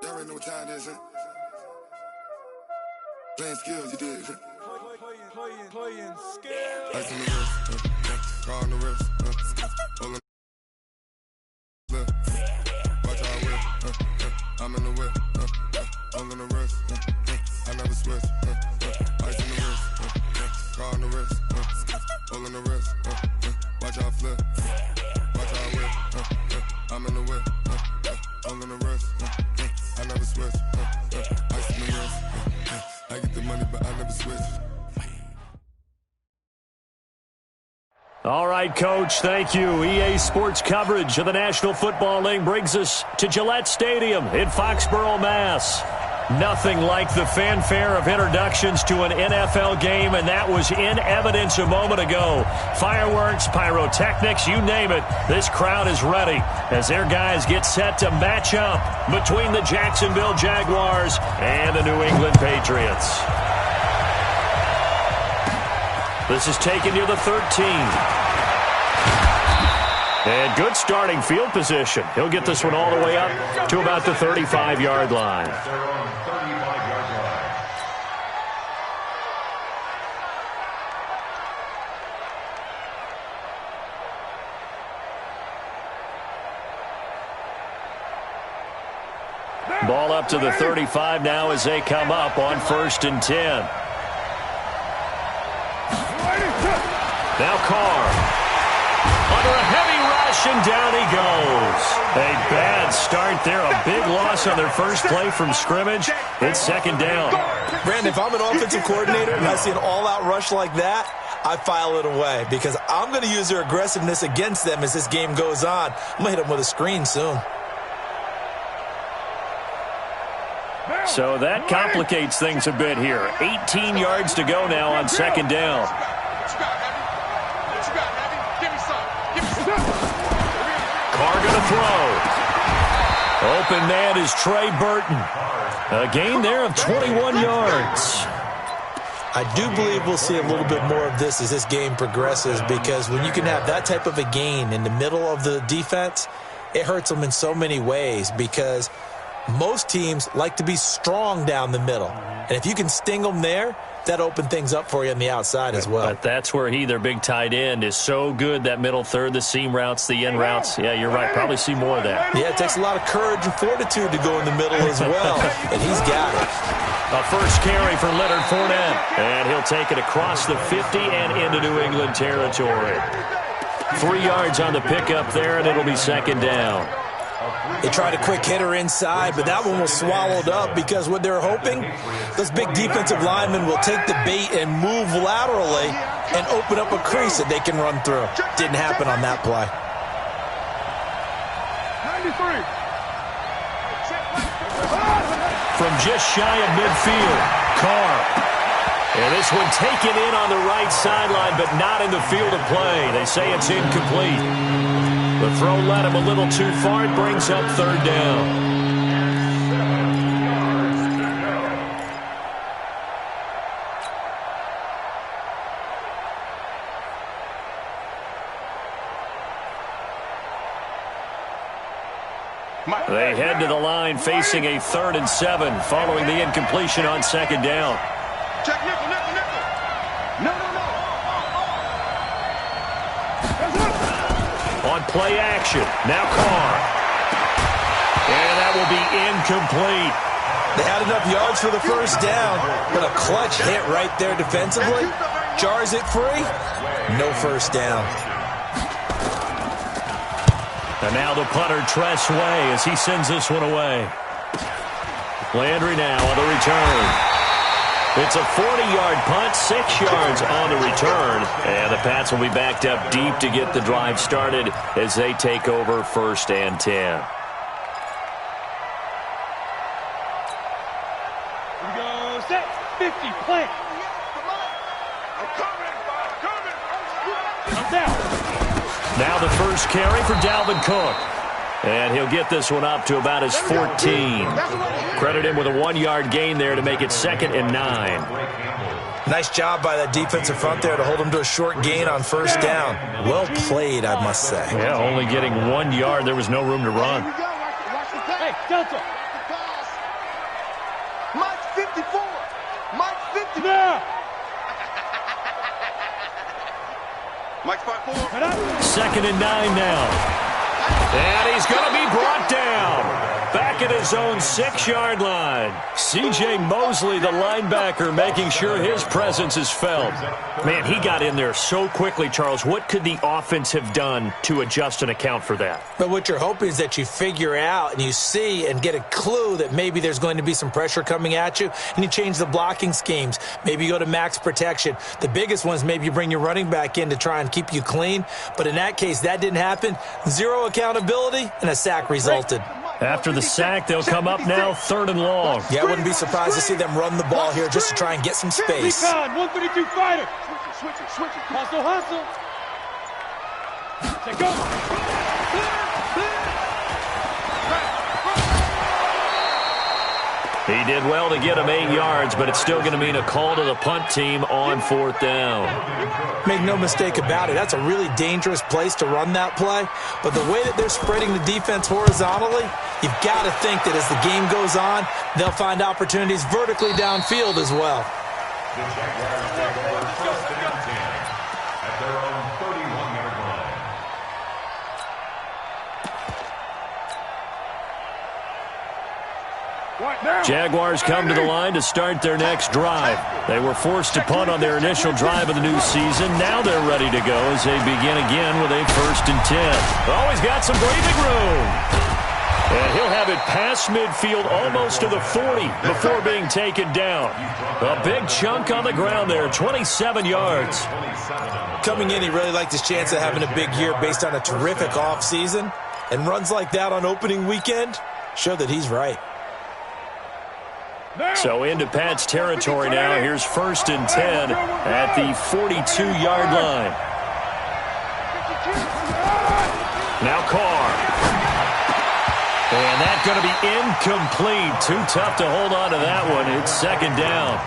Y'all already know what time it is, huh? Playing skills, you did. Playing skills. Ice on the wrist, car on the wrist, all in the watch how I whip, I'm in the whip, all in the wrist, I never switch, ice in the wrist, car on the wrist, all in the wrist, watch how I flip, watch how I whip, I'm in the whip, all in the wrist, I never switch, ice in the wrist, I get the money but I never switch. All right, Coach, thank you. EA Sports coverage of the National Football League brings us to Gillette Stadium in Foxborough, Mass. Nothing like the fanfare of introductions to an NFL game, and that was in evidence a moment ago. Fireworks, pyrotechnics, you name it. This crowd is ready as their guys get set to match up between the Jacksonville Jaguars and the New England Patriots. This is taken near the 13. And good starting field position. He'll get this one all the way up to about the 35-yard line. Ball up to the 35 now as they come up on 1st and 10. Now Carr, under a heavy rush, and down he goes. A bad start there, a big loss on their first play from scrimmage. It's 2nd down. Brandon, if I'm an offensive coordinator and I see an all-out rush like that, I file it away because I'm going to use their aggressiveness against them as this game goes on. I'm going to hit them with a screen soon. So that complicates things a bit here. 18 yards to go now on 2nd down. Carr going to throw. Open man is Trey Burton. A gain there of 21 yards. I do believe we'll see a little bit more of this as this game progresses because when you can have that type of a gain in the middle of the defense, it hurts them in so many ways because most teams like to be strong down the middle. And if you can sting them there, that opened things up for you on the outside as well. But that's where their big tight end, is so good, that middle third, the seam routes, the end routes. Yeah, you're right. Probably see more of that. Yeah, it takes a lot of courage and fortitude to go in the middle as well, and he's got it. A first carry for Leonard Fournette, and he'll take it across the 50 and into New England territory. 3 yards on the pickup there, and it'll be 2nd down. They tried a quick hitter inside, but that one was swallowed up because what they're hoping, those big defensive linemen will take the bait and move laterally and open up a crease that they can run through. Didn't happen on that play. 93. From just shy of midfield, Carr. And this one taken in on the right sideline, but not in the field of play. They say it's incomplete. The throw led him a little too far. It brings up 3rd down. They head to the line facing a 3rd and 7 following the incompletion on 2nd down. Check nickel. No. On play action, now Carr. And that will be incomplete. They had enough yards for the first down, but a clutch hit right there defensively. Jars it free, no first down. And now the punter, Tress Way, as he sends this one away. Landry now on the return. It's a 40-yard punt, 6 yards on the return. And the Pats will be backed up deep to get the drive started as they take over 1st and 10. Here we go. Set. 50. Plant. I'm down. Now the first carry for Dalvin Cook. And he'll get this one up to about his 14. Credit him with a 1-yard gain there to make it 2nd and 9. Nice job by that defensive front there to hold him to a short gain on 1st down. Well played, I must say. Yeah, only getting 1 yard. There was no room to run. Hey, Delta. Mike's 54. Mike's 50. Now. Mike's 5'4". Second and 9 now. And he's going to be brought down. Back at his own 6-yard line. C.J. Mosley, the linebacker, making sure his presence is felt. Man, he got in there so quickly, Charles. What could the offense have done to adjust and account for that? But what you're hoping is that you figure out and you see and get a clue that maybe there's going to be some pressure coming at you, and you change the blocking schemes. Maybe you go to max protection. The biggest one is maybe you bring your running back in to try and keep you clean. But in that case, that didn't happen. Zero accountability, and a sack resulted. After the sack, they'll come up now 3rd and long. Yeah, I wouldn't be surprised to see them run the ball here just to try and get some space. 132 fighter. Switch it. Hustle. Take go. He did well to get him 8 yards, but it's still going to mean a call to the punt team on 4th down. Make no mistake about it, that's a really dangerous place to run that play. But the way that they're spreading the defense horizontally, you've got to think that as the game goes on, they'll find opportunities vertically downfield as well. The Jaguars first and 10 at their own 31-yard line. Jaguars come to the line to start their next drive. They were forced to punt on their initial drive of the new season. Now they're ready to go as they begin again with a 1st and 10. Oh, he's got some breathing room. And he'll have it past midfield almost to the 40 before being taken down. A big chunk on the ground there, 27 yards. Coming in, he really liked his chance of having a big year based on a terrific offseason. And runs like that on opening weekend show that he's right. So into Pat's territory now. Here's 1st and 10 at the 42-yard line. Now Carr. And that's going to be incomplete. Too tough to hold on to that one. It's 2nd down.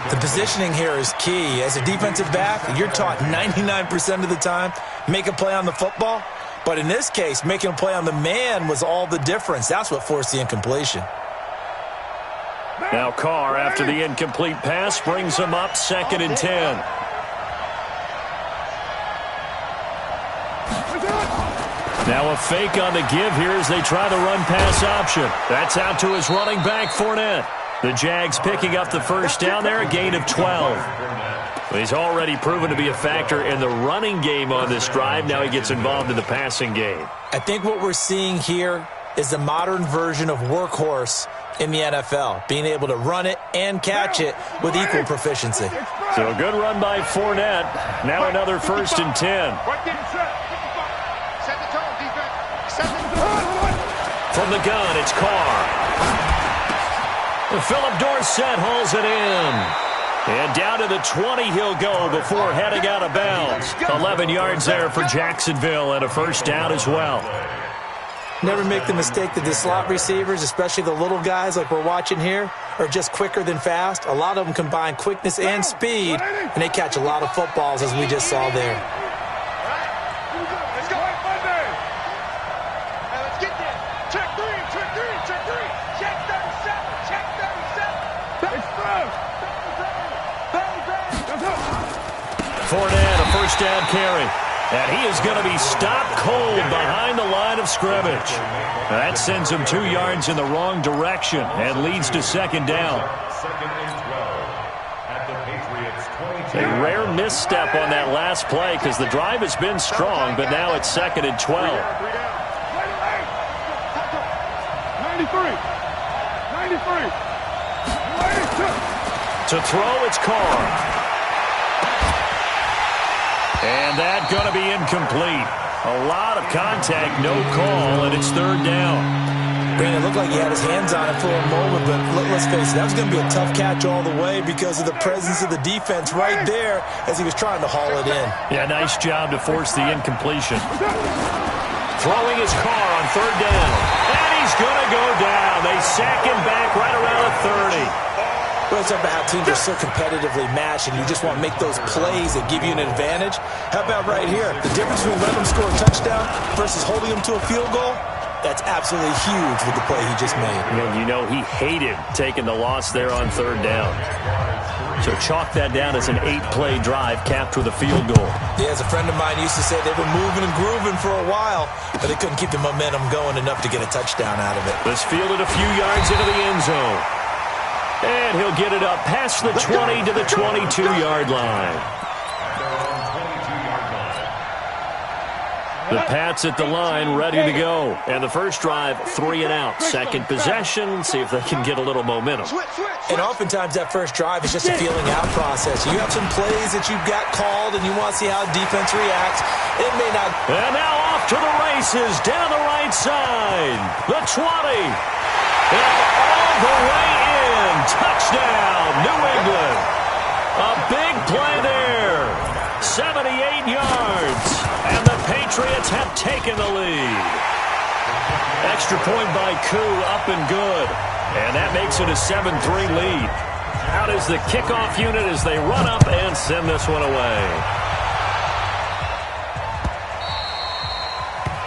The positioning here is key. As a defensive back, you're taught 99% of the time, make a play on the football. But in this case, making a play on the man was all the difference. That's what forced the incompletion. Now Carr, after the incomplete pass, brings him up 2nd and 10. Now a fake on the give here as they try the run-pass option. That's out to his running back, Fournette. The Jags picking up the 1st down there, a gain of 12. He's already proven to be a factor in the running game on this drive. Now he gets involved in the passing game. I think what we're seeing here is the modern version of workhorse in the NFL, being able to run it and catch it with equal proficiency. So a good run by Fournette. Now another 1st and 10. From the gun, it's Carr. Philip Dorsett hauls it in. And down to the 20 he'll go before heading out of bounds. 11 yards there for Jacksonville and a 1st down as well. Never make the mistake that the slot receivers, especially the little guys like we're watching here, are just quicker than fast. A lot of them combine quickness and speed, and they catch a lot of footballs, as we just saw there. Let's go. Let's get there. Check three. Check 37. Fournette, a 1st down carry. And he is going to be stopped cold behind the line of scrimmage. That sends him 2 yards in the wrong direction and leads to 2nd down. 2nd and 12 at the Patriots 22. A rare misstep on that last play because the drive has been strong, but now it's 2nd and 12. 93. To throw, it's Carr. And that's going to be incomplete. A lot of contact, no call, and it's 3rd down. Brandon, it looked like he had his hands on it for a moment, but let's face it, that was going to be a tough catch all the way because of the presence of the defense right there as he was trying to haul it in. Yeah, nice job to force the incompletion. Throwing his Carr on 3rd down. And he's going to go down. They sack him back right around the 30. Well, it's about how teams are so competitively matched, and you just want to make those plays that give you an advantage. How about right here? The difference between letting them score a touchdown versus holding them to a field goal? That's absolutely huge with the play he just made. And you know he hated taking the loss there on third down. So chalk that down as an 8-play drive capped with a field goal. Yeah, as a friend of mine used to say, they were moving and grooving for a while, but they couldn't keep the momentum going enough to get a touchdown out of it. This fielded a few yards into the end zone. And he'll get it up past the 20 to the 22-yard line. The Pats at the line, ready to go. And the first drive, 3 and out. Second possession, see if they can get a little momentum. And oftentimes that first drive is just a feeling out process. You have some plays that you've got called, and you want to see how defense reacts. It may not. And now off to the races, down the right side. The 20. And all the way in. Touchdown, New England. A big play there. 78 yards. And the Patriots have taken the lead. Extra point by Koo, up and good. And that makes it a 7-3 lead. Out is the kickoff unit as they run up and send this one away.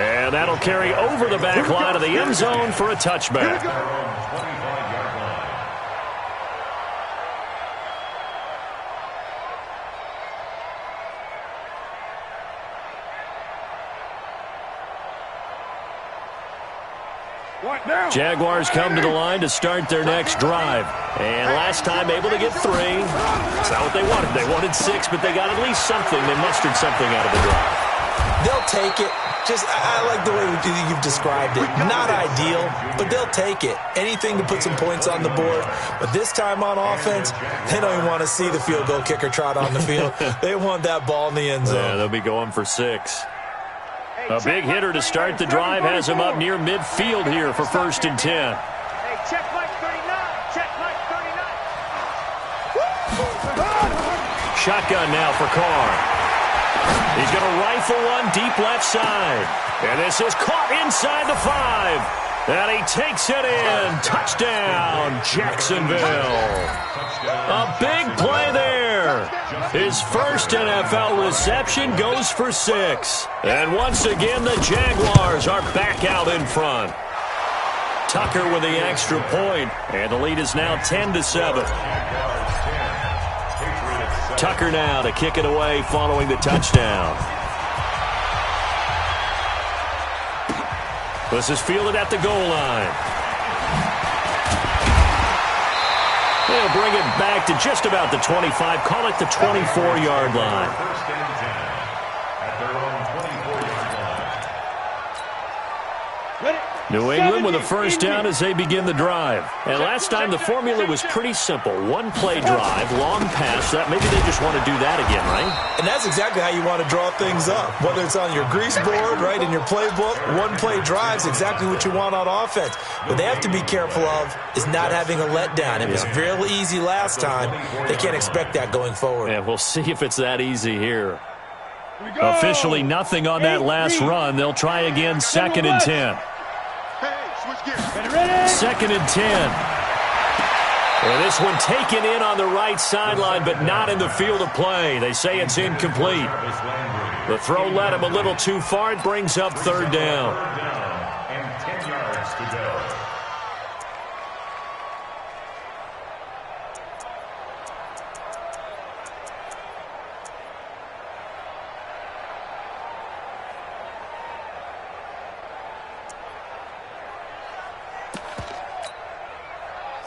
And that'll carry over the back line of the end zone for a touchback. Jaguars come to the line to start their next drive. And last time able to get 3. That's not what they wanted. They wanted 6, but they got at least something. They mustered something out of the drive. They'll take it. I like the way you've described it. Not ideal, but they'll take it. Anything to put some points on the board. But this time on offense, they don't even want to see the field goal kicker trot on the field. They want that ball in the end zone. Yeah, they'll be going for 6. A big hitter to start the drive has him up near midfield here for 1st and 10. Hey, check Mike 39. Check Mike 39. Shotgun now for Carr. He's going to rifle one deep left side. And this is caught inside the 5. And he takes it in. Touchdown, Jacksonville. A big play there. His first NFL reception goes for 6. And once again, the Jaguars are back out in front. Tucker with the extra point, and the lead is now 10-7. Tucker now to kick it away following the touchdown. This is fielded at the goal line. They'll bring it back to just about the 25. Call it the 24-yard line. First and 10 at their own 24-yard line. New England with a first down as they begin the drive. And last time the formula was pretty simple. 1-play drive, long pass. That maybe they just want to do that again, right? And that's exactly how you want to draw things up. Whether it's on your grease board, right, in your playbook, 1-play drive is exactly what you want on offense. What they have to be careful of is not having a letdown. It was real easy last time. They can't expect that going forward. Yeah, we'll see if it's that easy here. Officially nothing on that last run. They'll try again, 2nd and 10. 2nd and 10. And this one taken in on the right sideline, but not in the field of play. They say it's incomplete. The throw led him a little too far. It brings up 3rd down. And 10 yards to go.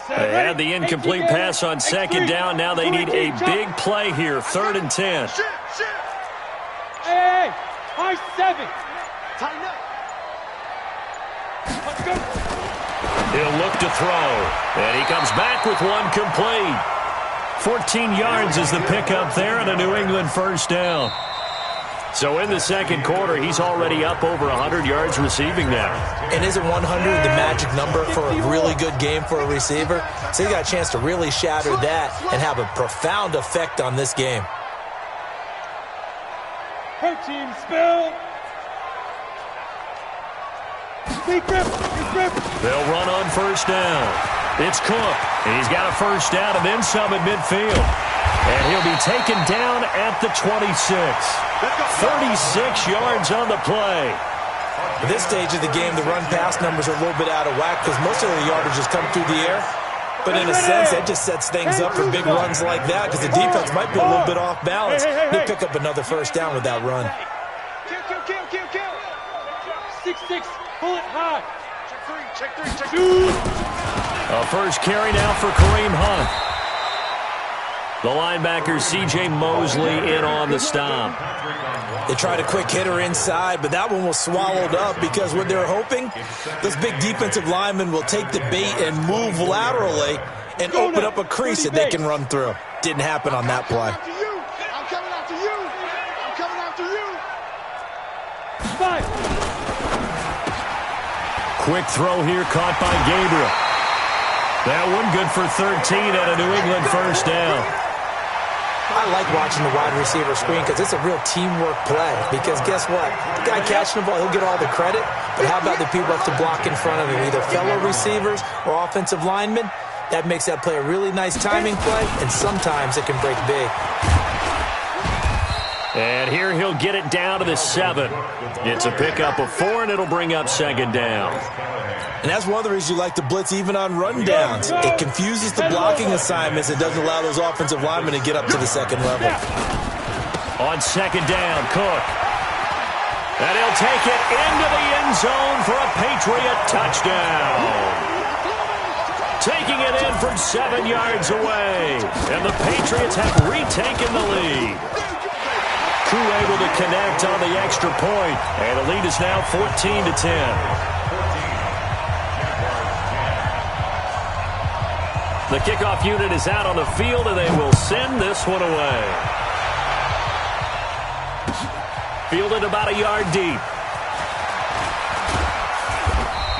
They had the incomplete pass on 2nd down. Now they need a big play here. 3rd and 10. Hey, high 7. Tighten up. Let's go. He'll look to throw. And he comes back with one complete. 14 yards is the pickup there and a New England first down. So in the second quarter, he's already up over 100 yards receiving now. And isn't 100 the magic number for a really good game for a receiver? So he got a chance to really shatter that and have a profound effect on this game. Her team spilled. They'll run on first down. It's Cook. And he's got a first down and then some at midfield. And he'll be taken down at the 26. 36 yards on the play. At this stage of the game, the run-pass numbers are a little bit out of whack because most of the yardage just come through the air. But in a sense, that just sets things up for big runs like that because the defense might be a little bit off balance. They pick up another first down with that run. Kill. 6-6, pull it high. Check three. A first carry now for Kareem Hunt. The linebacker, C.J. Mosley, in on the stop. They tried a quick hitter inside, but that one was swallowed up because what they're hoping, those big defensive linemen will take the bait and move laterally and open up a crease that they can run through. Didn't happen on that play. I'm coming after you. Five. Quick throw here caught by Gabriel. That one good for 13 and a New England first down. I like watching the wide receiver screen because it's a real teamwork play. Because guess what? The guy catching the ball, he'll get all the credit. But how about the people who have to block in front of him, either fellow receivers or offensive linemen? That makes that play a really nice timing play, and sometimes it can break big. And here he'll get it down to the 7. It's a pickup of 4, and it'll bring up second down. And that's one of the reasons you like to blitz even on rundowns. It confuses the blocking assignments. It doesn't allow those offensive linemen to get up to the second level. On second down, Cook. And he'll take it into the end zone for a Patriot touchdown. Taking it in from 7 yards away. And the Patriots have retaken the lead. Crew able to connect on the extra point. And the lead is now 14-10. The kickoff unit is out on the field, and they will send this one away. Fielded about a yard deep.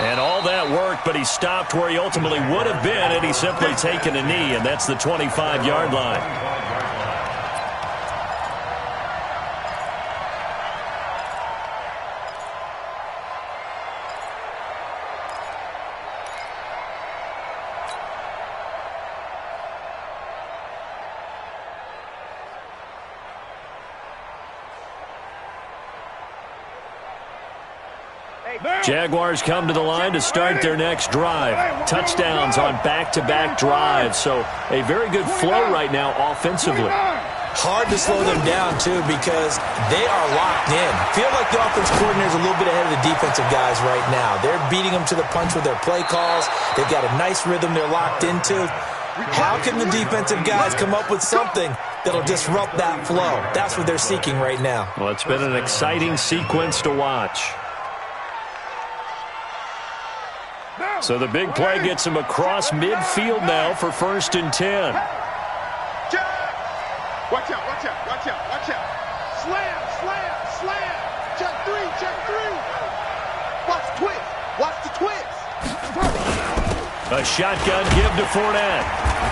And all that work, but he stopped where he ultimately would have been had he simply taken a knee, and that's the 25-yard line. Jaguars come to the line to start their next drive. Touchdowns on back-to-back drives, so a very good flow right now offensively. Hard to slow them down, too, because they are locked in. Feel like the offense coordinator is a little bit ahead of the defensive guys right now. They're beating them to the punch with their play calls. They've got a nice rhythm they're locked into. How can the defensive guys come up with something that'll disrupt that flow? That's what they're seeking right now. Well, it's been an exciting sequence to watch. So the big play gets him across midfield now for 1st and 10. Watch out. Slam. Check three. Watch the twist. A shotgun give to Fournette.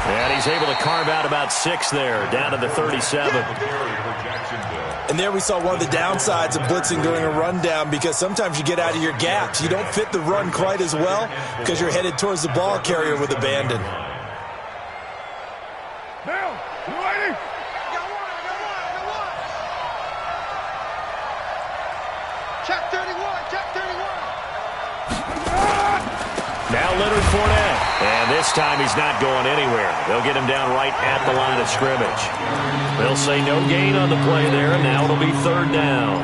And he's able to carve out about 6 there, down to the 37. And there we saw one of the downsides of blitzing during a rundown because sometimes you get out of your gaps. You don't fit the run quite as well because you're headed towards the ball carrier with abandon. Now, you ready? Check 31. Now Leonard Fournette. And this time he's not going anywhere. They'll get him down right at the line of scrimmage. They'll say no gain on the play there, and now it'll be 3rd down.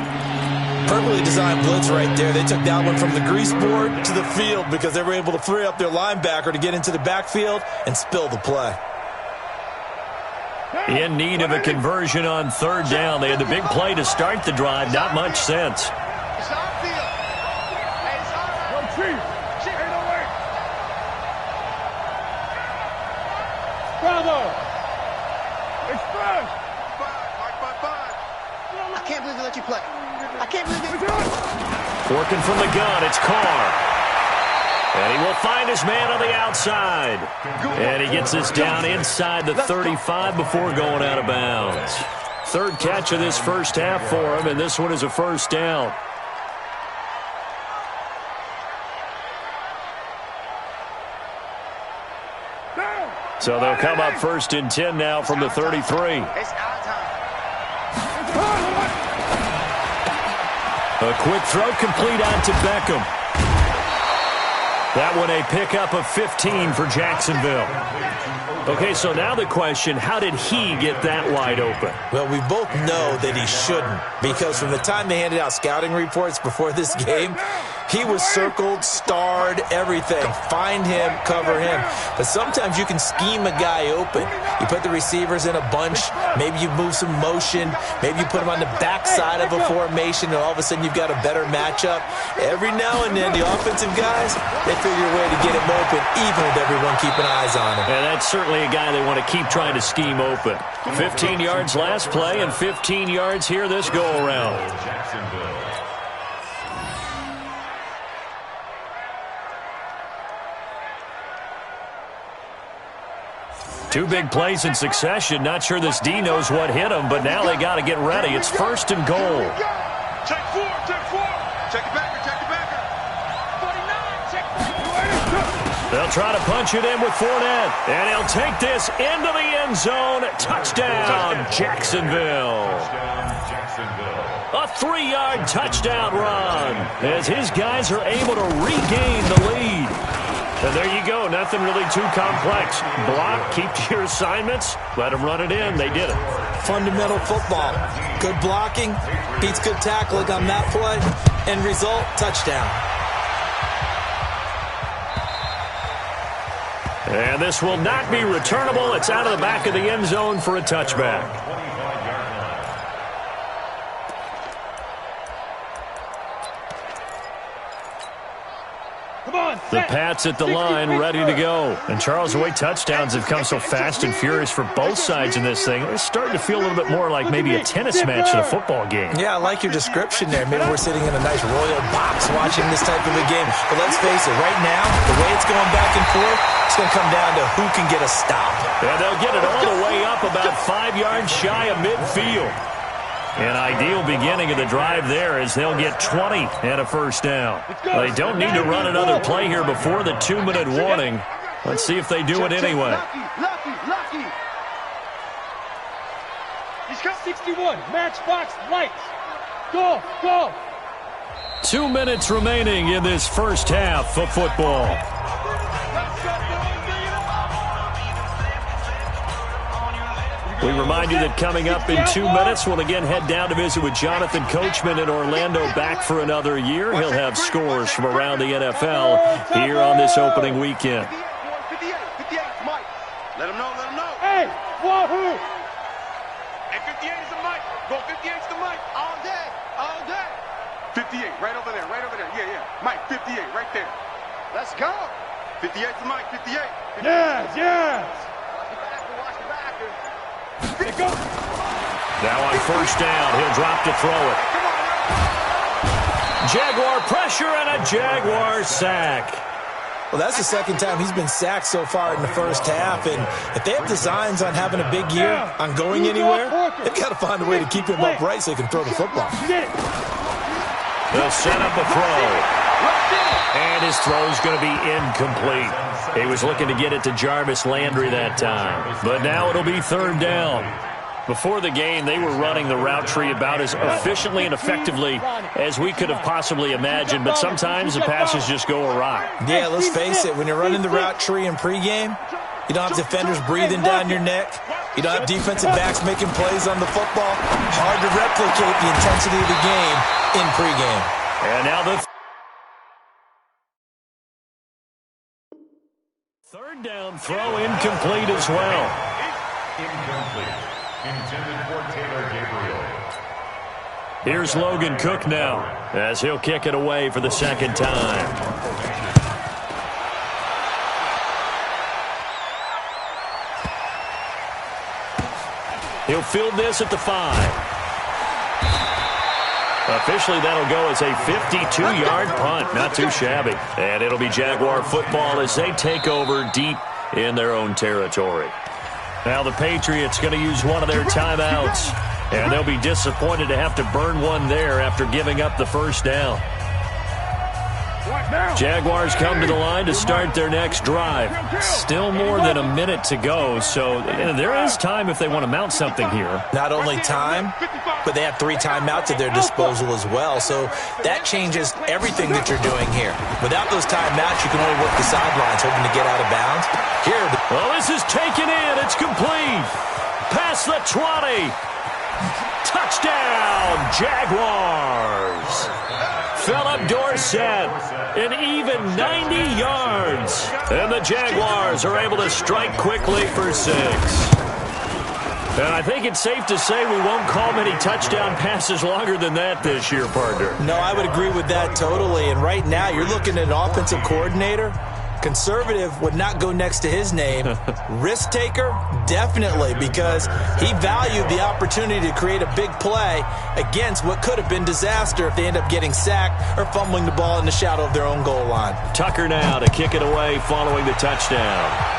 Perfectly designed blitz right there. They took that one from the grease board to the field because they were able to free up their linebacker to get into the backfield and spill the play. In need of a conversion on 3rd down. They had the big play to start the drive. Not much sense. It's our field. Hey, it's all right. Yo, Chief. Ain't no way. Bravo. It's fast. 5. I can't believe they let you play. I can't believe they... Working from the gun, it's Carr. And he will find his man on the outside. And he gets this down inside the 35 before going out of bounds. 3rd catch of this first half for him, and this one is a first down. So they'll come up 1st and 10 now from the 33. It's our time. A A quick throw complete out to Beckham. That one a pickup of 15 for Jacksonville. Okay, so now the question, how did he get that wide open? Well, we both know that he shouldn't, because from the time they handed out scouting reports before this game, he was circled, starred, everything. Find him, cover him. But sometimes you can scheme a guy open. You put the receivers in a bunch. Maybe you move some motion. Maybe you put him on the backside of a formation, and all of a sudden you've got a better matchup. Every now and then, the offensive guys, they figure a way to get him open, even with everyone keeping eyes on him. And that's certainly a guy they want to keep trying to scheme open. 15 yards last play and 15 yards here this go-around. Two big plays in succession. Not sure this D knows what hit him, but now they got to get ready. It's 1st and goal. Check 4, check 4. Check it backer, check it backer. 49, check 4. They'll try to punch it in with Fournette. And he'll take this into the end zone. Touchdown, Jacksonville. A 3-yard touchdown run as his guys are able to regain the lead. And there you go. Nothing really too complex. Block, keep to your assignments, let them run it in. They did it. Fundamental football. Good blocking, beats good tackling on that play. End result, touchdown. And this will not be returnable. It's out of the back of the end zone for a touchback. The Pats at the line, ready to go. And Charles, the way touchdowns have come so fast and furious for both sides in this thing, it's starting to feel a little bit more like maybe a tennis match in a football game. Yeah, I like your description there. Maybe we're sitting in a nice royal box watching this type of a game. But let's face it, right now, the way it's going back and forth, it's going to come down to who can get a stop. And they'll get it all the way up about 5 yards shy of midfield. An ideal beginning of the drive there as they'll get 20 and a first down. They don't need to run another play here before the 2-minute warning. Let's see if they do it anyway. Lucky. He's got 61. Matchbox lights. Go. 2 minutes remaining in this first half of football. We remind you that coming up in 2 minutes, we'll again head down to visit with Jonathan Coachman in Orlando, back for another year. He'll have scores from around the NFL here on this opening weekend. 58, Mike. Let him know. Hey, wahoo! Hey, 58 is the mic. Go 58 is the mic. All day. 58, right over there. Yeah. Mike, 58, right there. Let's go. 58 is the mic, 58. Yes. Watch the backer. Now on first down, he'll drop to throw it. Jaguar pressure and a Jaguar sack. Well, that's the second time he's been sacked so far in the first half. And if they have designs on having a big year, on going anywhere, they've got to find a way to keep him upright so he can throw the football. They'll set up a throw. And his throw's going to be incomplete. He was looking to get it to Jarvis Landry that time. But now it'll be third down. Before the game, they were running the route tree about as efficiently and effectively as we could have possibly imagined. But sometimes the passes just go awry. Yeah, let's face it. When you're running the route tree in pregame, you don't have defenders breathing down your neck. You don't have defensive backs making plays on the football. Hard to replicate the intensity of the game in pregame. And now the third down throw incomplete as well. Incomplete. Intended for Taylor Gabriel. Here's Logan Cook now as he'll kick it away for the second time. He'll field this at the 5. Officially, that'll go as a 52-yard punt. Not too shabby. And it'll be Jaguar football as they take over deep in their own territory. Now the Patriots going to use one of their timeouts. And they'll be disappointed to have to burn one there after giving up the first down. Jaguars come to the line to start their next drive. Still more than a minute to go, so there is time if they want to mount something here. Not only time, but they have 3 timeouts at their disposal as well, so that changes everything that you're doing here. Without those timeouts, you can only work the sidelines, hoping to get out of bounds. Here, well, this is taken in. It's complete. Past the 20. Touchdown, Jaguars. Philip Dorsett, an even 90 yards. And the Jaguars are able to strike quickly for 6. And I think it's safe to say we won't call many touchdown passes longer than that this year, partner. No, I would agree with that totally. And right now, you're looking at an offensive coordinator. Conservative would not go next to his name. Risk taker, definitely, because he valued the opportunity to create a big play against what could have been disaster if they end up getting sacked or fumbling the ball in the shadow of their own goal line. Tucker now to kick it away following the touchdown.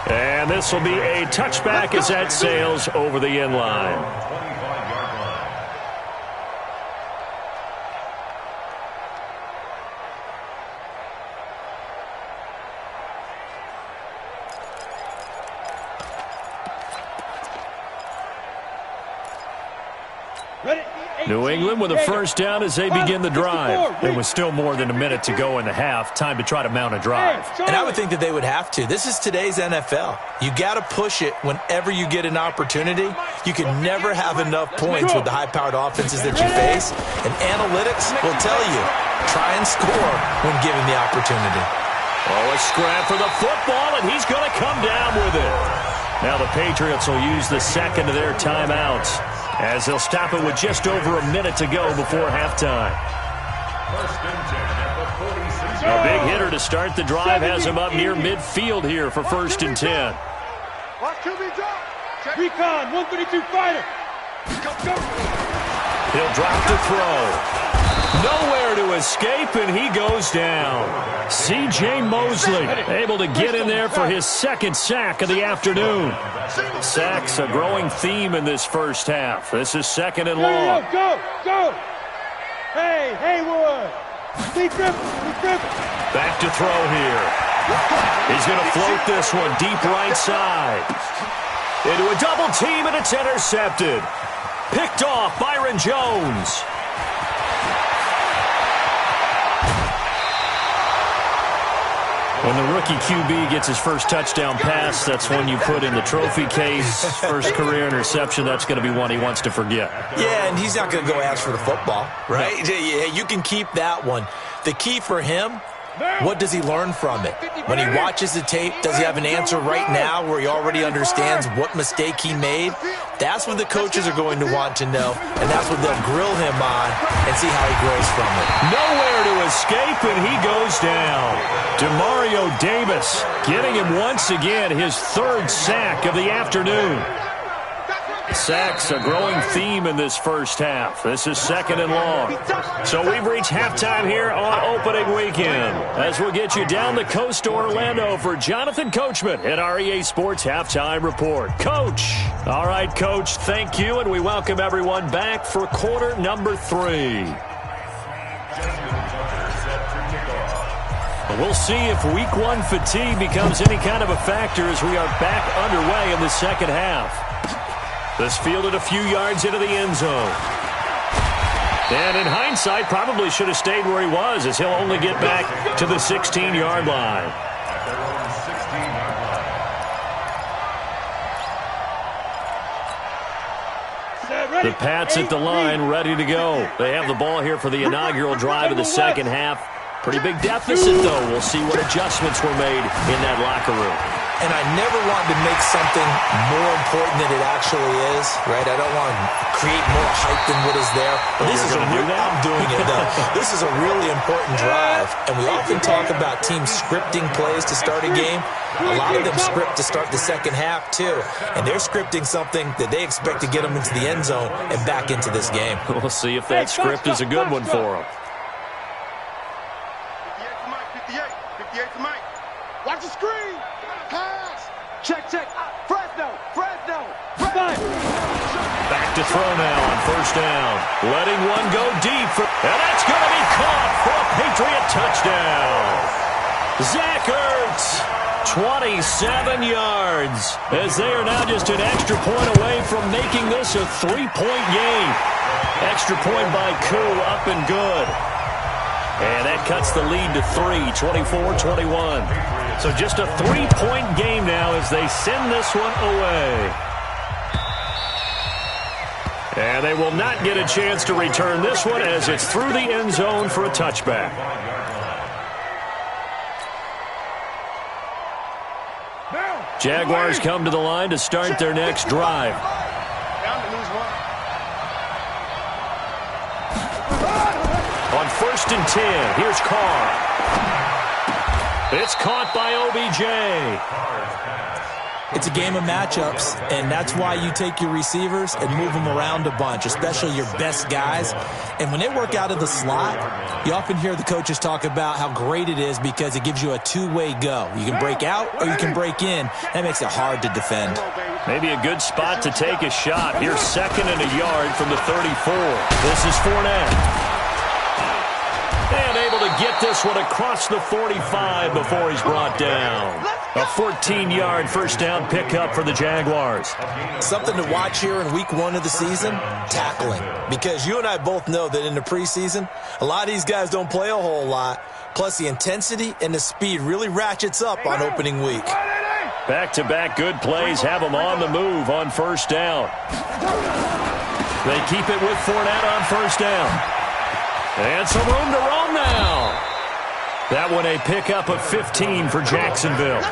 And this will be a touchback as that sails over the end line. New England with a first down as they begin the drive. There was still more than a minute to go in the half. Time to try to mount a drive. And I would think that they would have to. This is today's NFL. You got to push it whenever you get an opportunity. You can never have enough points with the high-powered offenses that you face. And analytics will tell you, try and score when given the opportunity. Oh, a scrap for the football, and he's going to come down with it. Now the Patriots will use the second of their timeouts, as they'll stop it with just over a minute to go before halftime. A big hitter to start the drive has him up near midfield here for 1st and 10. Recon, 132 fighter. He'll drop to throw. Nowhere to escape, and he goes down. C.J. Mosley able to get in there for his 2nd sack of the afternoon. Sacks a growing theme in this first half. This is 2nd and long. Go! Hey, Haywood! Back to throw here. He's going to float this one deep right side. Into a double team, and it's intercepted. Picked off Byron Jones. When the rookie QB gets his first touchdown pass, that's when you put in the trophy case. First career interception, that's going to be one he wants to forget. Yeah, and he's not going to go ask for the football, right? Yeah, you can keep that one. The key for him, what does he learn from it? When he watches the tape, does he have an answer right now where he already understands what mistake he made? That's what the coaches are going to want to know, and that's what they'll grill him on and see how he grows from it. Nowhere to escape, and he goes down. Demario Davis getting him once again his 3rd sack of the afternoon. Sacks a growing theme in this first half. This is 2nd and long. So we've reached halftime here on opening weekend, as we'll get you down the coast to Orlando for Jonathan Coachman at our EA Sports Halftime Report. Coach. All right, Coach, thank you, and we welcome everyone back for quarter number 3. We'll see if week 1 fatigue becomes any kind of a factor as we are back underway in the second half. This fielded a few yards into the end zone. And in hindsight, probably should have stayed where he was, as he'll only get back to the 16-yard line. The Pats at the line, ready to go. They have the ball here for the inaugural drive of the second half. Pretty big deficit, though. We'll see what adjustments were made in that locker room. And I never want to make something more important than it actually is, right? I don't want to create more hype than what is there. But this is I'm doing it, though. This is a really important drive. And we often talk about teams scripting plays to start a game. A lot of them script to start the second half, too. And they're scripting something that they expect to get them into the end zone and back into this game. We'll see if that script is a good one for them. 58 to Mike. Watch the screen. Pass. Check. Fresno. Five. Back to throw now on first down. Letting one go deep. And that's going to be caught for a Patriot touchdown. Zach Ertz, 27 yards, as they are now just an extra point away from making this a 3-point game. Extra point by Koo, up and good. And that cuts the lead to 3, 24-21. So just a 3-point game now as they send this one away. And they will not get a chance to return this one as it's through the end zone for a touchback. Jaguars come to the line to start their next drive. On 1st and 10, here's Carr. It's caught by OBJ. It's a game of matchups, and that's why you take your receivers and move them around a bunch, especially your best guys. And when they work out of the slot, you often hear the coaches talk about how great it is because it gives you a two-way go. You can break out or you can break in. That makes it hard to defend. Maybe a good spot to take a shot. Here's 2nd and a yard from the 34. This is Fournette. And able to get this one across the 45 before he's brought down. A 14-yard first down pickup for the Jaguars. Something to watch here in week 1 of the season, tackling. Because you and I both know that in the preseason, a lot of these guys don't play a whole lot. Plus the intensity and the speed really ratchets up on opening week. Back-to-back good plays have them on the move on first down. They keep it with Fournette on first down. And some room to roam now. That one a pickup of 15 for Jacksonville.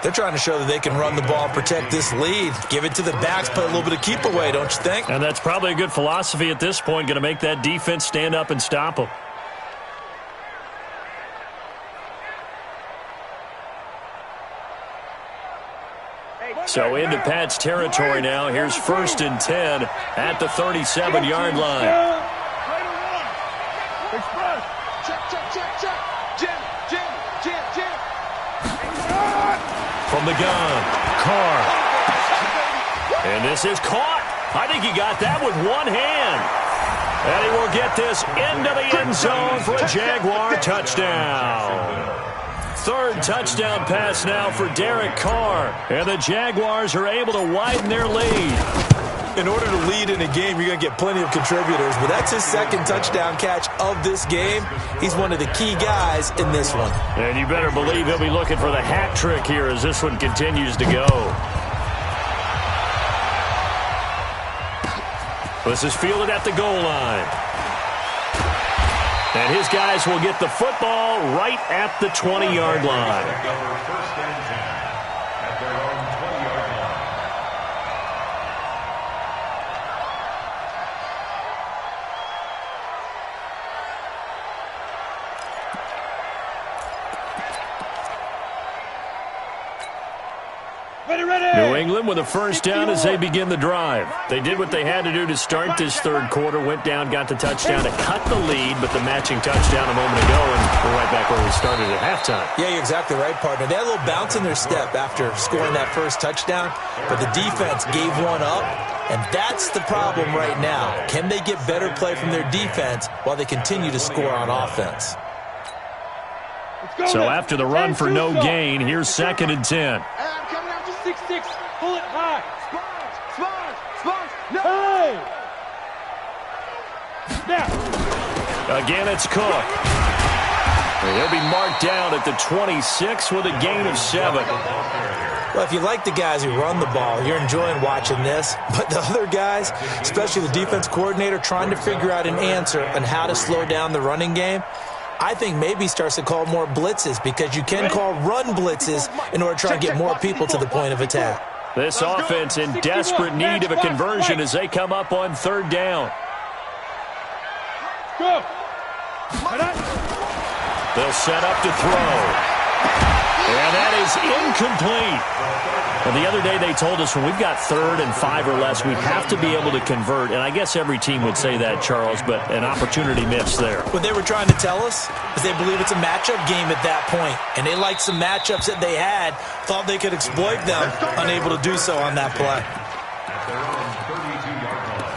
They're trying to show that they can run the ball, protect this lead. Give it to the backs, play a little bit of keep away, don't you think? And that's probably a good philosophy at this point, going to make that defense stand up and stop them. So into Pat's territory now. Here's 1st and 10 at the 37-yard line. From the gun, Carr. And this is caught. I think he got that with one hand. And he will get this into the end zone for a Jaguar touchdown. 3rd touchdown pass now for Derek Carr. And the Jaguars are able to widen their lead. In order to lead in a game, you're going to get plenty of contributors, but that's his 2nd touchdown catch of this game. He's one of the key guys in this one. And you better believe he'll be looking for the hat trick here as this one continues to go. This is fielded at the goal line. And his guys will get the football right at the 20-yard line. First and 10 at their own 20-yard line. New England with a first down as they begin the drive. They did what they had to do to start this 3rd quarter, went down, got the touchdown to cut the lead, but the matching touchdown a moment ago, and we're right back where we started at halftime. Yeah, you're exactly right, partner. They had a little bounce in their step after scoring that first touchdown, but the defense gave one up, and that's the problem right now. Can they get better play from their defense while they continue to score on offense? So after the run for no gain, here's 2nd and 10. 6-6, pull it high. Sponge, no. Hey! Now. Again, it's Cook. And he'll be marked down at the 26 with a gain of 7. Well, if you like the guys who run the ball, you're enjoying watching this. But the other guys, especially the defense coordinator, trying to figure out an answer on how to slow down the running game, I think maybe starts to call more blitzes because you can call run blitzes in order to try and get more people to the point of attack. This offense in desperate need of a conversion as they come up on 3rd down. Go. They'll set up to throw. And that is incomplete. And the other day they told us when we've got 3rd and 5 or less, we have to be able to convert. And I guess every team would say that, Charles, but an opportunity missed there. What they were trying to tell us is they believe it's a matchup game at that point. And they liked some matchups that they had, thought they could exploit them, unable to do so on that play. At their own 32-yard line.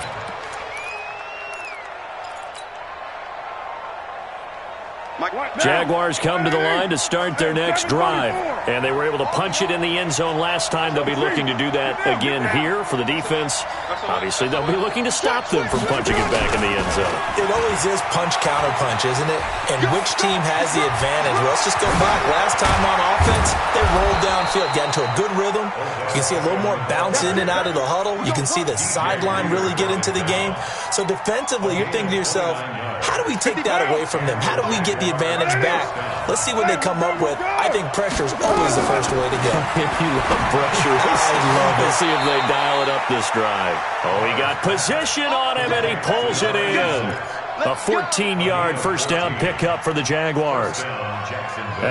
Jaguars come to the line to start their next drive. And they were able to punch it in the end zone last time. They'll be looking to do that again here for the defense. Obviously, they'll be looking to stop them from punching it back in the end zone. It always is punch-counter-punch, isn't it? And which team has the advantage? Well, let's just go back. Last time on offense, they rolled downfield, got into a good rhythm. You can see a little more bounce in and out of the huddle. You can see the sideline really get into the game. So defensively, you're thinking to yourself, how do we take that away from them? How do we get the advantage back? Let's see what they come up with. I think pressure is always the first way to go. You love pressure. I love it. Let's see if they dial it up this drive. Oh, he got position on him, and he pulls it in. A 14-yard first down pickup for the Jaguars.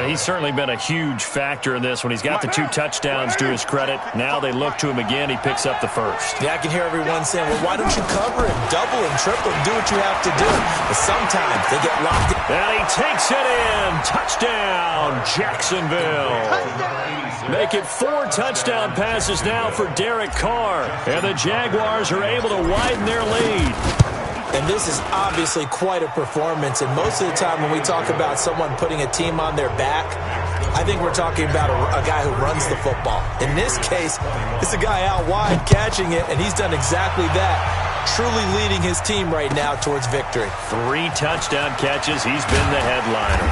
He's certainly been a huge factor in this when he's got the 2 touchdowns to his credit. Now they look to him again. He picks up the first. Yeah, I can hear everyone saying, well, why don't you cover him? Double him, triple him, do what you have to do. But sometimes they get locked in. And he takes it in. Touchdown, Jacksonville. Make it 4 touchdown passes now for Derek Carr. And the Jaguars are able to widen their lead. And this is obviously quite a performance. And most of the time when we talk about someone putting a team on their back, I think we're talking about a guy who runs the football. In this case, it's a guy out wide catching it, and he's done exactly that, truly leading his team right now towards victory. 3 touchdown catches. He's been the headliner.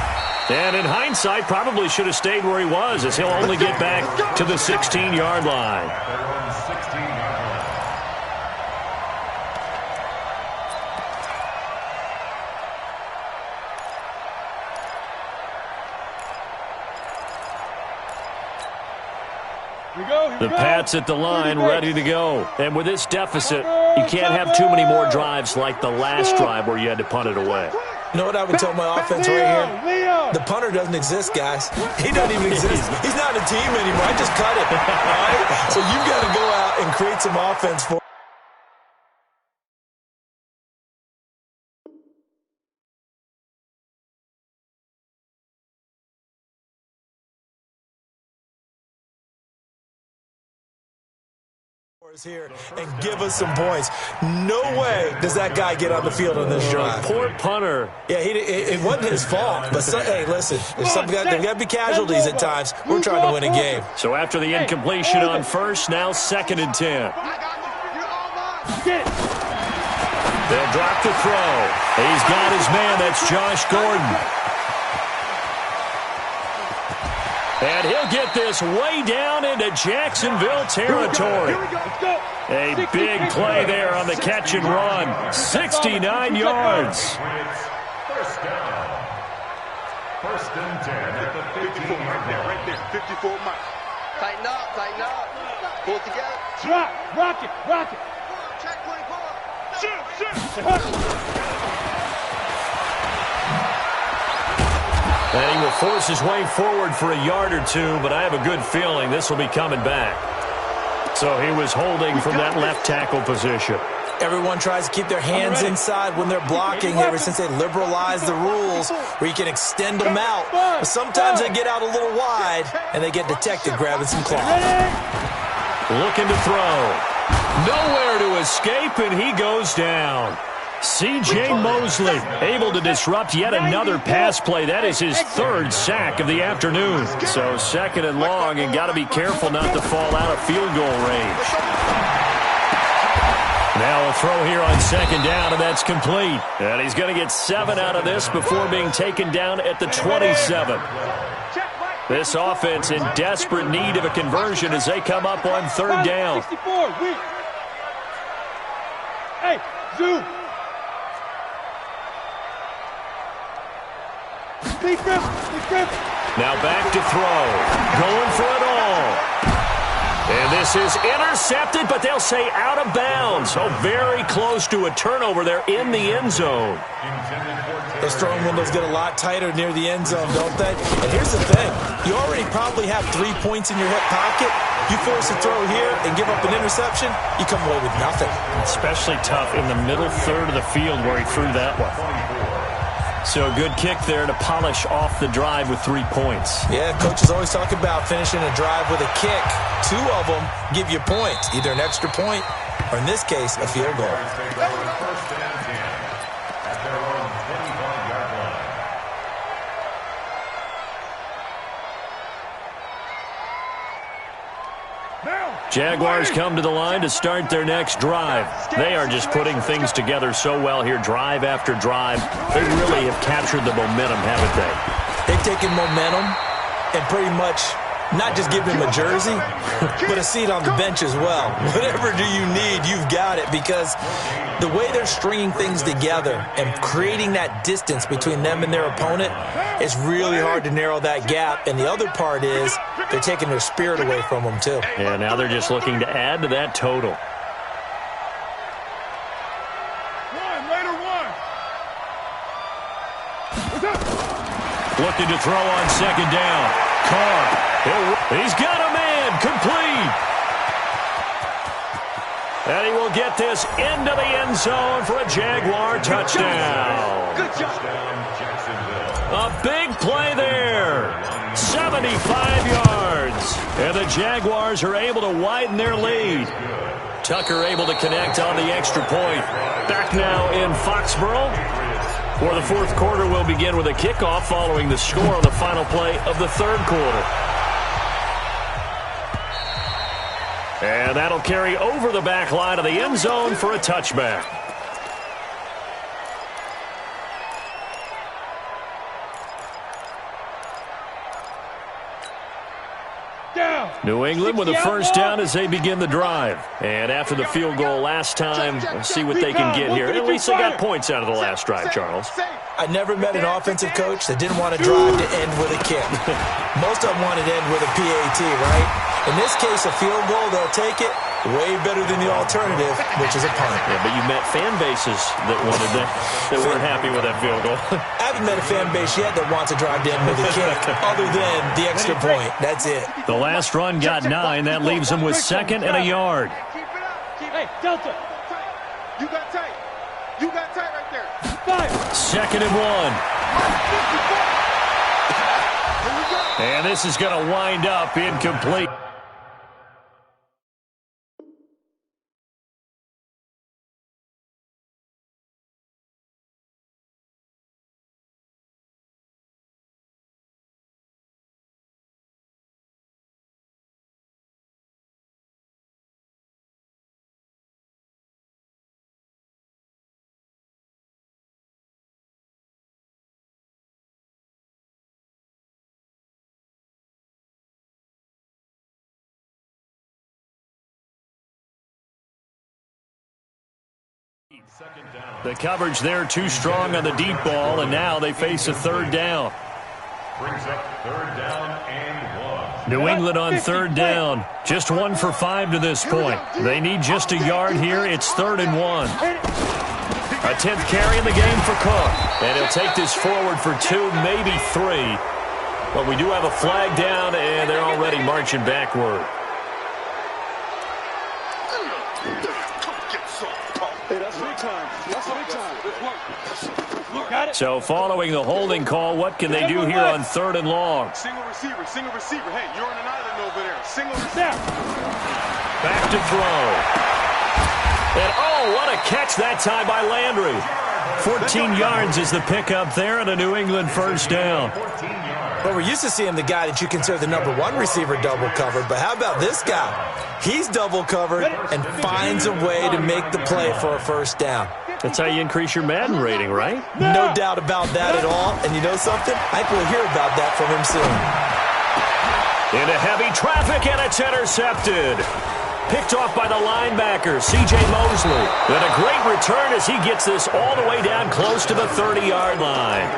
And in hindsight, probably should have stayed where he was, as he'll only get back to the 16-yard line. The Pats at the line, ready to go. And with this deficit, you can't have too many more drives like the last drive where you had to punt it away. You know what I would tell my offense right here? The punter doesn't exist, guys. He doesn't even exist. He's not a team anymore. I just cut it. All right? So you've got to go out and create some offense for here and give us some points. No way does that guy get on the field on this drive. Poor punter. Yeah, it wasn't his fault. But hey, listen, there's there got to be casualties at times. We're trying to win a game. So after the incompletion on first, now 2nd and 10. They'll drop the throw. He's got his man. That's Josh Gordon. And he'll get this way down into Jacksonville territory. A big play there on the catch and run. 69 yards. First down. 1st and 10 at the 15-yard line. Right there, 54 miles. Tighten up. Pull it together. Drop, rock it. Check 24. Shoot. And he will force his way forward for a yard or 2, but I have a good feeling this will be coming back. So he was holding from that left tackle position. Everyone tries to keep their hands inside when they're blocking ever since they liberalized the rules where you can extend them out. But sometimes they get out a little wide, and they get detected grabbing some cloth. Looking to throw. Nowhere to escape, and he goes down. C.J. Mosley able to disrupt yet another pass play. That is his 3rd sack of the afternoon. So 2nd and long, and got to be careful not to fall out of field goal range. Now a throw here on 2nd down, and that's complete. And he's going to get 7 out of this before being taken down at the 27. This offense in desperate need of a conversion as they come up on 3rd down. Hey, zoom. Now back to throw. Going for it all. And this is intercepted, but they'll say out of bounds. So very close to a turnover there in the end zone. Those throwing windows get a lot tighter near the end zone, don't they? And here's the thing. You already probably have 3 points in your hip pocket. You force a throw here and give up an interception, you come away with nothing. Especially tough in the middle third of the field where he threw that one. So a good kick there to polish off the drive with 3 points. Yeah, coaches always talk about finishing a drive with a kick. 2 of them give you points, either an extra point or, in this case, a field goal. Jaguars come to the line to start their next drive. They are just putting things together so well here, drive after drive. They really have captured the momentum, haven't they? They've taken momentum and pretty much not just give him a jersey, but a seat on the bench as well. Whatever do you need, you've got it, because the way they're stringing things together and creating that distance between them and their opponent, it's really hard to narrow that gap. And the other part is they're taking their spirit away from them, too. And now they're just looking to add to that total. Looking to throw on second down. Carr. He's got a man. Complete. And he will get this into the end zone for a Jaguar touchdown. Good job. A big play there. 75 yards. And the Jaguars are able to widen their lead. Tucker able to connect on the extra point. Back now in Foxborough. For the fourth quarter, we'll begin with a kickoff following the score on the final play of the third quarter. And that'll carry over the back line of the end zone for a touchback. New England with a first down as they begin the drive. And after the field goal last time, we'll see what they can get here. At least they got points out of the last drive, Charles. I never met an offensive coach that didn't want to drive to end with a kick. Most of them wanted to end with a PAT, right? In this case, a field goal, they'll take it. Way better than the alternative, which is a punt. Yeah, but you met fan bases that wanted that weren't happy with that field goal. I haven't met a fan base yet that wants to drive to end with a kick, other than the extra point. That's it. The last run got 9. That leaves them with second and a yard. Hey, Delta. You got tight. You got tight right there. 5. Second and 1. And this is going to wind up incomplete. The coverage there too strong on the deep ball, and now they face a third down. Brings up third down and 1. New England on third down. Just 1 for 5 to this point. They need just a yard here. It's 3rd and 1. A 10th carry in the game for Cook. And he'll take this forward for 2, maybe 3. But we do have a flag down, and they're already marching backward. So following the holding call, what can they do here on 3rd and long? Single receiver, single receiver. Hey, you're on an island over there. Single receiver. Back to throw. And oh, what a catch that time by Landry. 14 yards is the pickup there and a New England first down. Well, we're used to seeing the guy that you consider the number 1 receiver double covered, but how about this guy? He's double covered and finds a way to make the play for a first down. That's how you increase your Madden rating, right? No doubt about that at all. And you know something? I think we'll hear about that from him soon. Into heavy traffic, and it's intercepted. Picked off by the linebacker, C.J. Mosley. And a great return as he gets this all the way down close to the 30-yard line.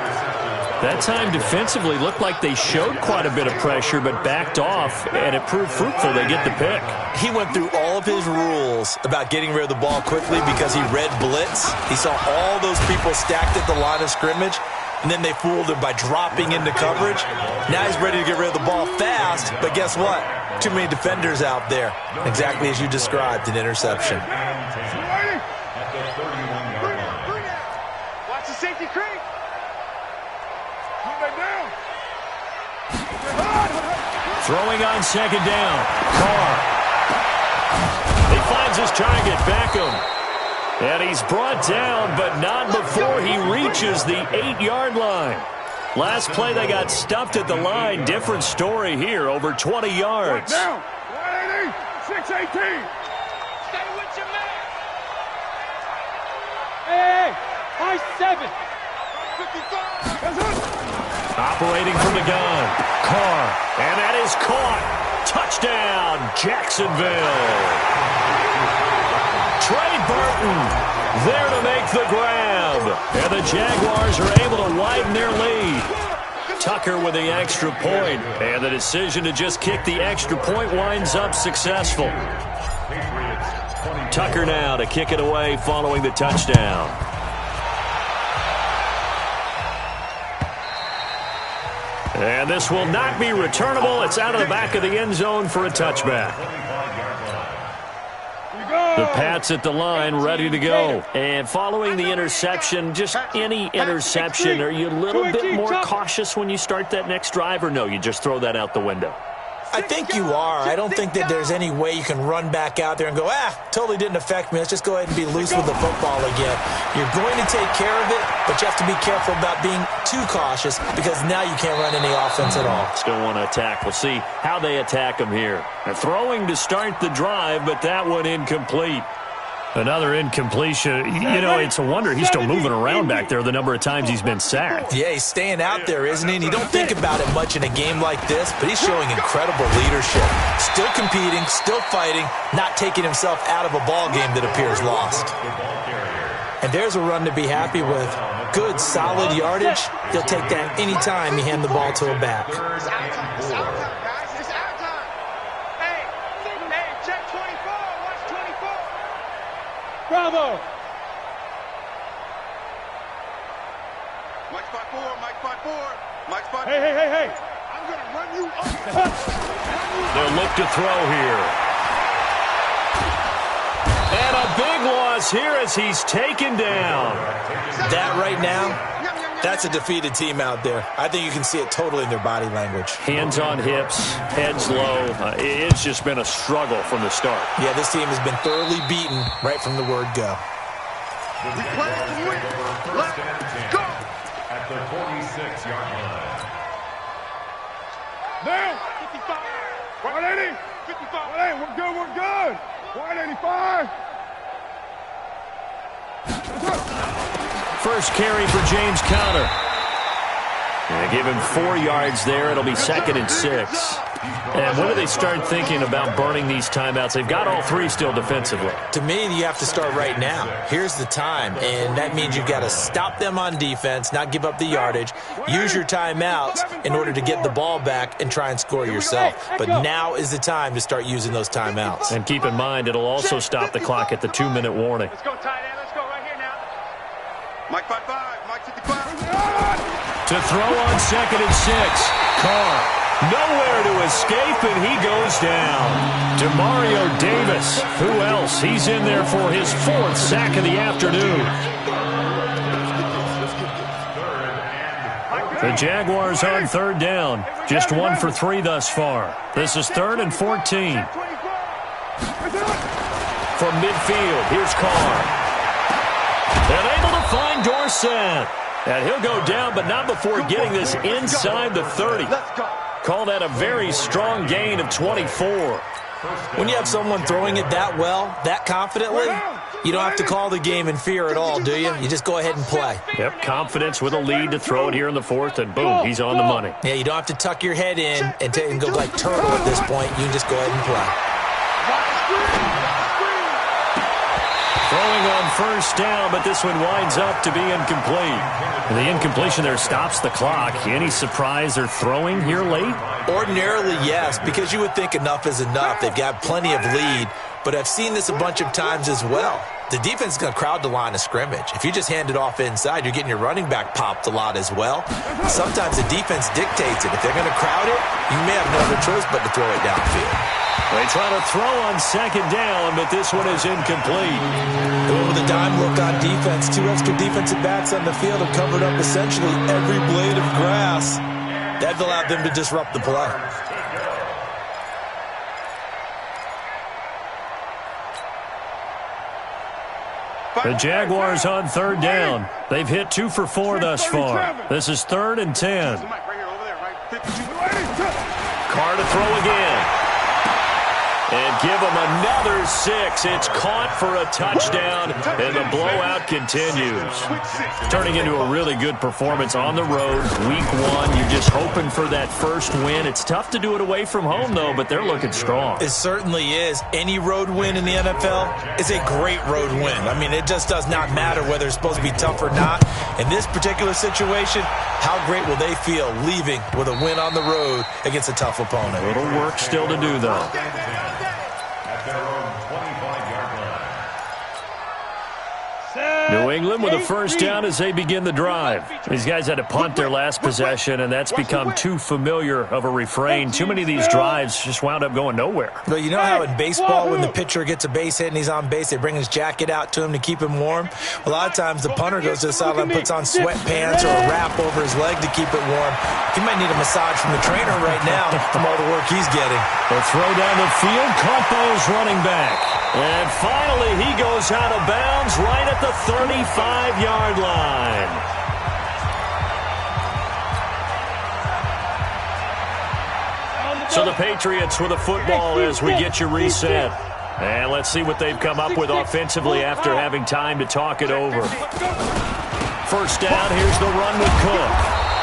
That time defensively looked like they showed quite a bit of pressure but backed off, and it proved fruitful. They get the pick. He went through all of his rules about getting rid of the ball quickly because he read blitz. He saw all those people stacked at the line of scrimmage, and then they fooled him by dropping into coverage. Now he's ready to get rid of the ball fast, but guess what? Too many defenders out there. Exactly as you described, an interception. Watch the safety creep. Throwing on second down. Carr. He finds his target, Beckham. And he's brought down, but not before he reaches the 8-yard line. Last play, they got stuffed at the line. Different story here, over 20 yards. Watch 18. Stay with your man. Hey, high 7. 55. Operating from the gun. Carr. And that is caught. Touchdown, Jacksonville. Trey Burton there to make the grab. And the Jaguars are able to widen their lead. Tucker with the extra point. And the decision to just kick the extra point winds up successful. Tucker now to kick it away following the touchdown. And this will not be returnable. It's out of the back of the end zone for a touchback. The Pats at the line, ready to go. And following the interception, just any interception, are you a little bit more cautious when you start that next drive, or no, you just throw that out the window? I think you are. I don't think that there's any way you can run back out there and go, totally didn't affect me. Let's just go ahead and be loose with the football again. You're going to take care of it, but you have to be careful about being too cautious because now you can't run any offense at all. Still want to attack. We'll see how they attack them here. They're throwing to start the drive, but that one incomplete. Another incompletion. You know, it's a wonder he's still moving around back there the number of times he's been sacked. Yeah, he's staying out there, isn't he? And you don't think about it much in a game like this, but he's showing incredible leadership. Still competing, still fighting, not taking himself out of a ball game that appears lost. And there's a run to be happy with. Good, solid yardage. He'll take that any time you hand the ball to a back. Bravo! Mike 5-4, Mike 5-4, Mike 5-4. Hey! I'm going to run you up. They'll look to throw here. And a big loss here as he's taken down. That right now, that's a defeated team out there. I think you can see it totally in their body language. Hands on hips, heads low. It's just been a struggle from the start. Yeah, this team has been thoroughly beaten right from the word go. We play to win. Let's go. At the 46-yard line. Down. 55. 180. 55. Hey, we're good. 185. First carry for James Conner. And give him 4 yards there. It'll be 2nd and 6. And when do they start thinking about burning these timeouts? They've got all 3 still defensively. To me, you have to start right now. Here's the time, and that means you've got to stop them on defense, not give up the yardage, use your timeouts in order to get the ball back and try and score yourself. But now is the time to start using those timeouts. And keep in mind, it'll also stop the clock at the 2-minute warning. Let's go, tight end. Let's go right here now. Mike 5-5, Mike 55. To throw on 2nd and 6. Carr. Nowhere to escape, and he goes down. Demario Davis. Who else? He's in there for his 4th sack of the afternoon. The Jaguars on 3rd down. Just 1 for 3 thus far. This is 3rd and 14. From midfield, here's Carr. And able to find Dorsett. And he'll go down, but not before getting this inside the 30. Call that a very strong gain of 24. When you have someone throwing it that well, that confidently, you don't have to call the game in fear at all, do you? You just go ahead and play. Yep, confidence with a lead to throw it here in the 4th, and boom, he's on the money. Yeah, you don't have to tuck your head in and go like turtle at this point. You can just go ahead and play. Throwing on 1st down, but this one winds up to be incomplete. And the incompletion there stops the clock. Any surprise they're throwing here late? Ordinarily, yes, because you would think enough is enough. They've got plenty of lead, but I've seen this a bunch of times as well. The defense is going to crowd the line of scrimmage. If you just hand it off inside, you're getting your running back popped a lot as well. Sometimes the defense dictates it. If they're going to crowd it, you may have no other choice but to throw it downfield. They try to throw on 2nd down, but this one is incomplete. Going with a dime look on defense. 2 extra defensive backs on the field have covered up essentially every blade of grass. That allowed them to disrupt the play. The Jaguars on 3rd down. They've hit 2 for 4 thus far. This is 3rd and 10. Carr to throw again. And give them another 6. It's caught for a touchdown, and the blowout continues. Turning into a really good performance on the road. Week 1, you're just hoping for that first win. It's tough to do it away from home, though, but they're looking strong. It certainly is. Any road win in the NFL is a great road win. I mean, it just does not matter whether it's supposed to be tough or not. In this particular situation, how great will they feel leaving with a win on the road against a tough opponent? A little work still to do, though. At their own 25-yard line. New England with a first down as they begin the drive. These guys had to punt their last possession, and that's become too familiar of a refrain. Too many of these drives just wound up going nowhere. But you know how in baseball, when the pitcher gets a base hit and he's on base, they bring his jacket out to him to keep him warm? A lot of times the punter goes to the sideline, puts on sweatpants or a wrap over his leg to keep it warm. He might need a massage from the trainer right now from all the work he's getting. The throw down the field, caught by his running back. And finally, he goes out of bounds right at the 35-yard line. So the Patriots with a football as we get you reset. And let's see what they've come up with offensively after having time to talk it over. First down, here's the run with Cook.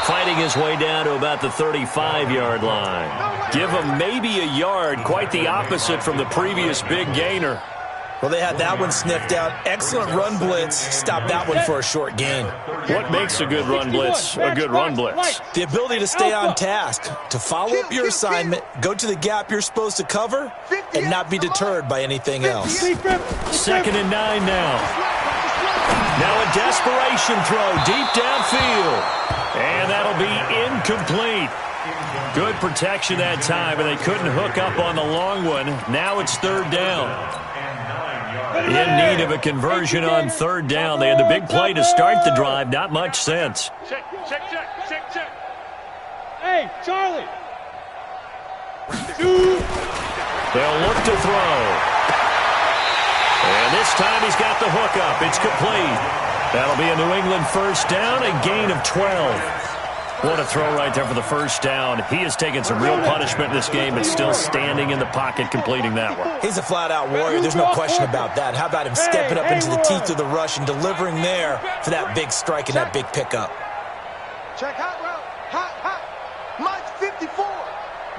Fighting his way down to about the 35-yard line. Give him maybe a yard, quite the opposite from the previous big gainer. Well, they had that one sniffed out. Excellent run blitz. Stopped that one for a short gain. What makes a good run blitz a good run blitz? The ability to stay on task, to follow up your assignment, go to the gap you're supposed to cover, and not be deterred by anything else. 2nd and 9 now. Now a desperation throw deep downfield. And that'll be incomplete. Good protection that time, and they couldn't hook up on the long one. Now it's 3rd down. In need of a conversion on 3rd down. They had the big play to start the drive. Not much sense. Check. Hey, Charlie. They'll look to throw. And this time he's got the hookup. It's complete. That'll be a New England first down, a gain of 12. What a throw right there for the first down. He has taken some real punishment in this game, but still standing in the pocket completing that one. He's a flat-out warrior. There's no question about that. How about him stepping up into the teeth of the rush and delivering there for that big strike and that big pickup? Check hot route. Hot. Mike 54.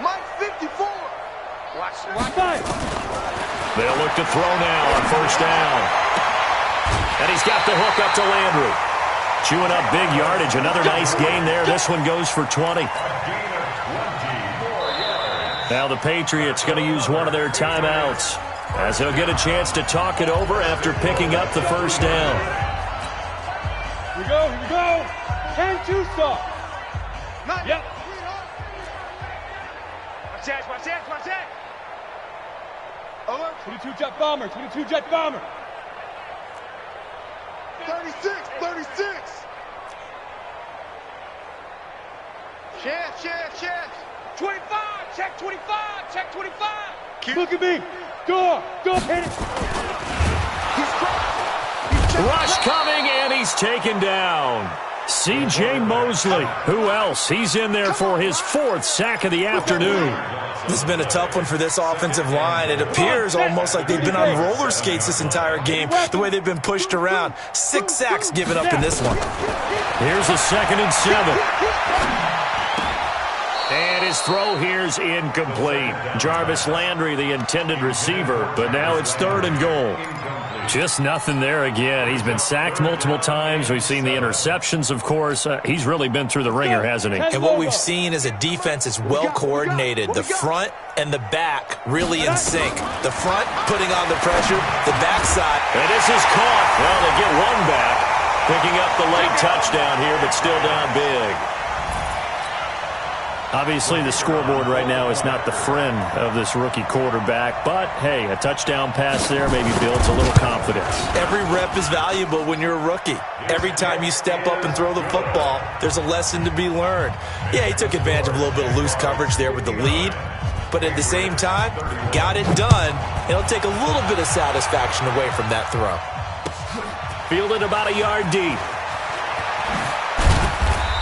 Mike 54. Watch. They'll look to throw now on first down. And he's got the hook up to Landry. Chewing up big yardage. Another nice gain there. This one goes for 20. Now the Patriots going to use one of their timeouts as they'll get a chance to talk it over after picking up the first down. Here we go. 10-2 stop. Yep. Watch that. Alert. 22 jet bomber. 36. Chance. 25. Check 25. Look at me. Go. Hit it. Rush coming, and he's taken down. C.J. Mosley. Who else? He's in there for his 4th sack of the afternoon. This has been a tough one for this offensive line. It appears almost like they've been on roller skates this entire game, the way they've been pushed around. 6 sacks given up in this one. Here's a 2nd and 7. And his throw here's incomplete. Jarvis Landry, the intended receiver, but now it's 3rd and goal. Just nothing there again. He's been sacked multiple times. We've seen the interceptions, of course. He's really been through the ringer, hasn't he? And what we've seen is a defense that's well coordinated. The front and the back really in sync. The front putting on the pressure, the backside. And this is caught. Well, they get one back. Picking up the late touchdown here, but still down big. Obviously, the scoreboard right now is not the friend of this rookie quarterback. But, hey, a touchdown pass there maybe builds a little confidence. Every rep is valuable when you're a rookie. Every time you step up and throw the football, there's a lesson to be learned. Yeah, he took advantage of a little bit of loose coverage there with the lead. But at the same time, got it done. It'll take a little bit of satisfaction away from that throw. Fielded about a yard deep.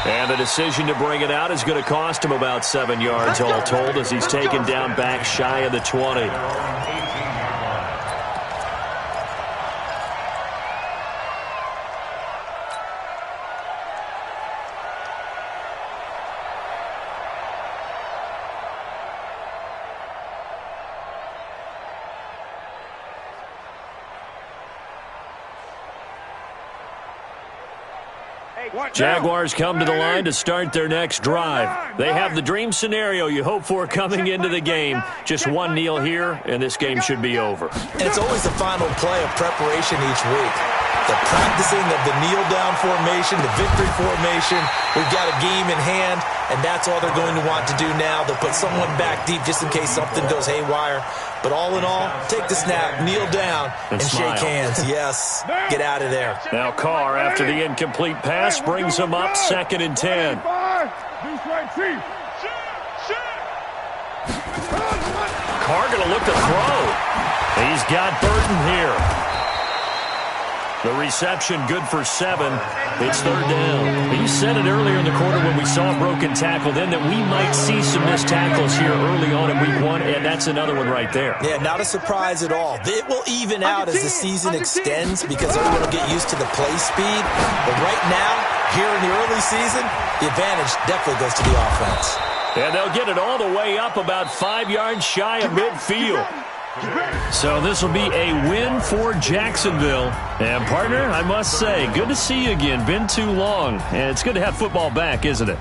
And the decision to bring it out is going to cost him about 7 yards all told as he's taken down back shy of the 20. Jaguars come to the line to start their next drive. They have the dream scenario you hope for coming into the game. Just one kneel here, and this game should be over. And it's always the final play of preparation each week. The practicing of the kneel-down formation, the victory formation. We've got a game in hand, and that's all they're going to want to do now. They'll put someone back deep just in case something goes haywire. But all in all, take the snap, kneel down, and shake hands. Yes, get out of there. Now Carr, after the incomplete pass, brings him up 2nd and 10. Carr going to look to throw. He's got Burton here. The reception good for 7. It's 3rd down. You said it earlier in the quarter when we saw a broken tackle then that we might see some missed tackles here early on in week 1, and that's another one right there. Yeah, not a surprise at all. It will even out as the season extends because everyone will get used to the play speed. But right now, here in the early season, the advantage definitely goes to the offense. And they'll get it all the way up about 5 yards shy of midfield. So this will be a win for Jacksonville. And, partner, I must say, good to see you again. Been too long. And it's good to have football back, isn't it?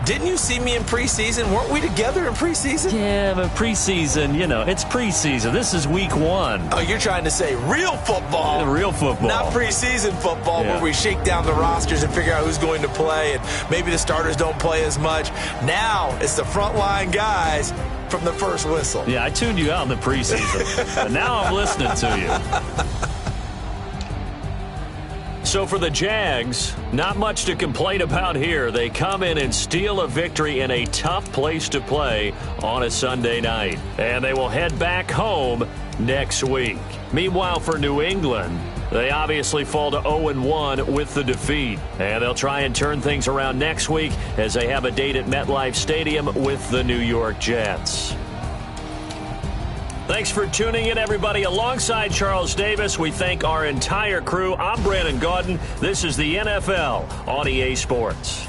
Didn't you see me in preseason? Weren't we together in preseason? Yeah, but preseason, you know, it's preseason. This is week 1. Oh, you're trying to say real football. Yeah, real football. Not preseason football where we shake down the rosters and figure out who's going to play, and maybe the starters don't play as much. Now it's the frontline guys from the first whistle. Yeah, I tuned you out in the preseason. But now I'm listening to you. So for the Jags, not much to complain about here. They come in and steal a victory in a tough place to play on a Sunday night. And they will head back home next week. Meanwhile, for New England, they obviously fall to 0-1 with the defeat. And they'll try and turn things around next week as they have a date at MetLife Stadium with the New York Jets. Thanks for tuning in, everybody. Alongside Charles Davis, we thank our entire crew. I'm Brandon Gaudin. This is the NFL on EA Sports.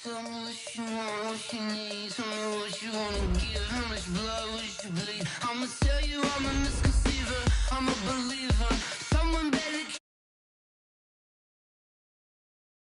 Tell me what you want, what you need. Tell me what you wanna give. How much blood would you bleed? I'ma tell you I'm a misconception.